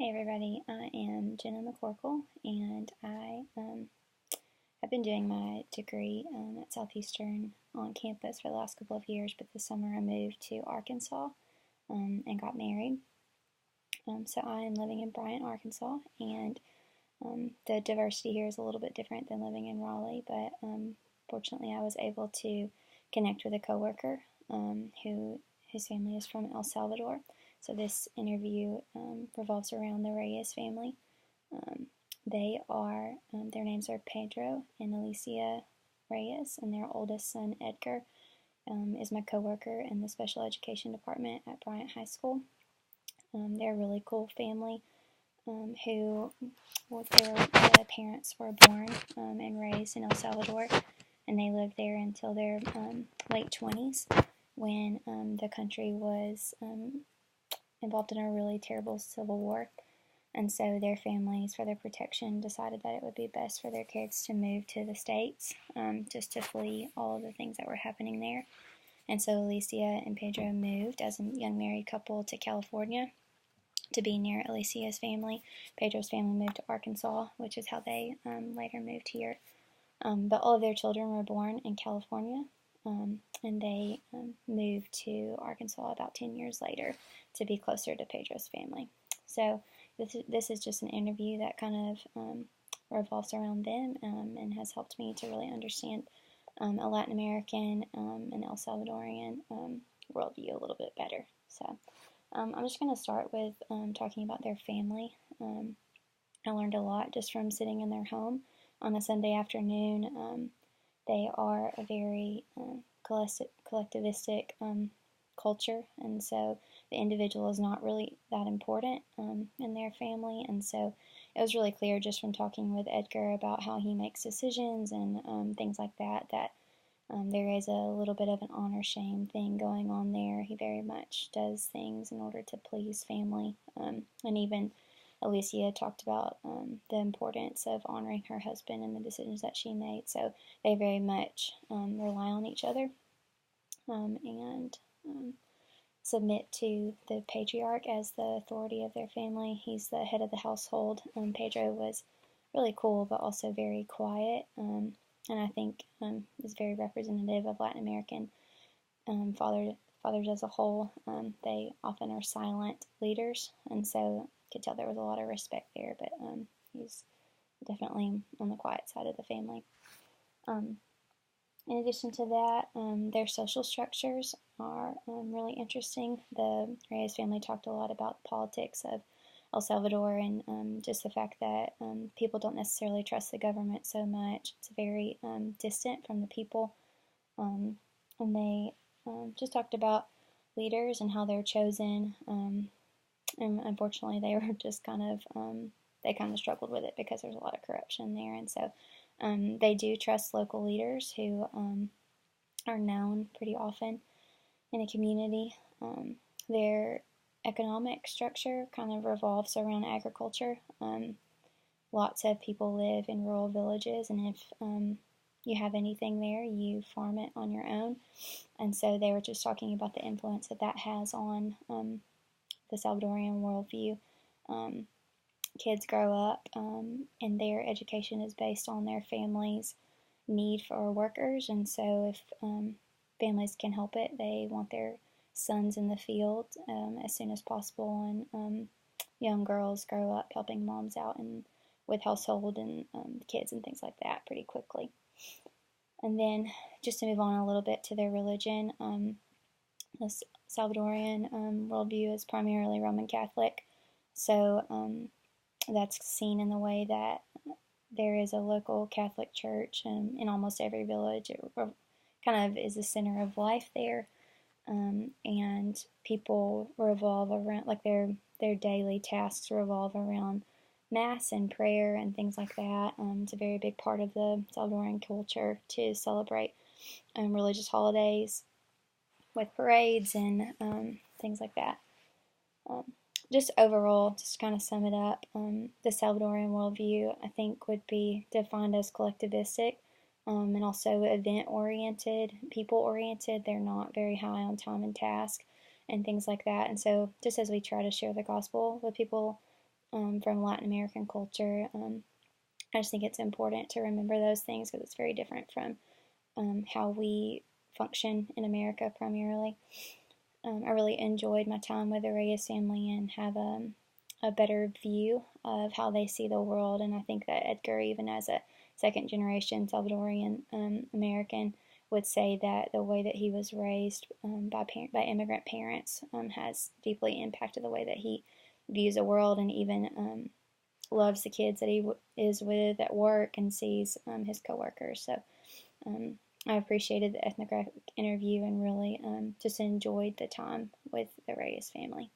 Hey everybody, I am Jenna McCorkel, and I have been doing my degree at Southeastern on campus for the last couple of years, but this summer I moved to Arkansas and got married. So I am living in Bryant, Arkansas, and the diversity here is a little bit different than living in Raleigh, but fortunately I was able to connect with a coworker whose family is from El Salvador. So this interview revolves around the Reyes family. Their names are Pedro and Alicia Reyes, and their oldest son, Edgar, is my coworker in the special education department at Bryant High School. They're a really cool family their parents were born and raised in El Salvador, and they lived there until their late 20s when the country was involved in a really terrible civil war. And so their families, for their protection, decided that it would be best for their kids to move to the States, just to flee all of the things that were happening there. And so Alicia and Pedro moved as a young married couple to California to be near Alicia's family. Pedro's family moved to Arkansas, which is how they later moved here. But all of their children were born in California, and they moved to Arkansas about 10 years later to be closer to Pedro's family. So this is just an interview that kind of revolves around them and has helped me to really understand a Latin American and El Salvadorian worldview a little bit better. So I'm just going to start with talking about their family. I learned a lot just from sitting in their home on a Sunday afternoon. They are a very collectivistic culture, and so the individual is not really that important in their family. And so it was really clear just from talking with Edgar about how he makes decisions and things like that, that there is a little bit of an honor shame thing going on there. He very much does things in order to please family. And even Alicia talked about the importance of honoring her husband and the decisions that she made. So they very much rely on each other and submit to the patriarch as the authority of their family. He's the head of the household. Pedro was really cool, but also very quiet. And I think is very representative of Latin American fathers as a whole. They often are silent leaders, and so I could tell there was a lot of respect there, but he's definitely on the quiet side of the family. In addition to that, their social structures are really interesting. The Reyes family talked a lot about the politics of El Salvador and just the fact that people don't necessarily trust the government so much. It's very distant from the people. And they just talked about leaders and how they're chosen. And unfortunately, they were just they kind of struggled with it because there's a lot of corruption there. And so they do trust local leaders who are known pretty often in a community. Their economic structure kind of revolves around agriculture. Lots of people live in rural villages, and if you have anything there, you farm it on your own. And so they were just talking about the influence that has on the Salvadorian worldview. Kids grow up and their education is based on their family's need for workers, and so if families can help it, they want their sons in the field as soon as possible, and young girls grow up helping moms out and with household and kids and things like that pretty quickly. And then just to move on a little bit to their religion, the Salvadorian worldview is primarily Roman Catholic, so that's seen in the way that there is a local Catholic church in almost every village. It kind of is the center of life there, and people revolve around, like their daily tasks revolve around Mass and prayer and things like that. It's a very big part of the Salvadorian culture to celebrate religious holidays with parades and things like that. Just overall, just to kind of sum it up, the Salvadorian worldview, I think, would be defined as collectivistic and also event-oriented, people-oriented. They're not very high on time and task and things like that. And so just as we try to share the gospel with people from Latin American culture. I just think it's important to remember those things because it's very different from how we function in America primarily. I really enjoyed my time with the Reyes family and have a better view of how they see the world. And I think that Edgar, even as a second generation Salvadorian American, would say that the way that he was raised by immigrant parents has deeply impacted the way that he views the world and even loves the kids that he is with at work and sees his coworkers. So I appreciated the ethnographic interview and really just enjoyed the time with the Reyes family.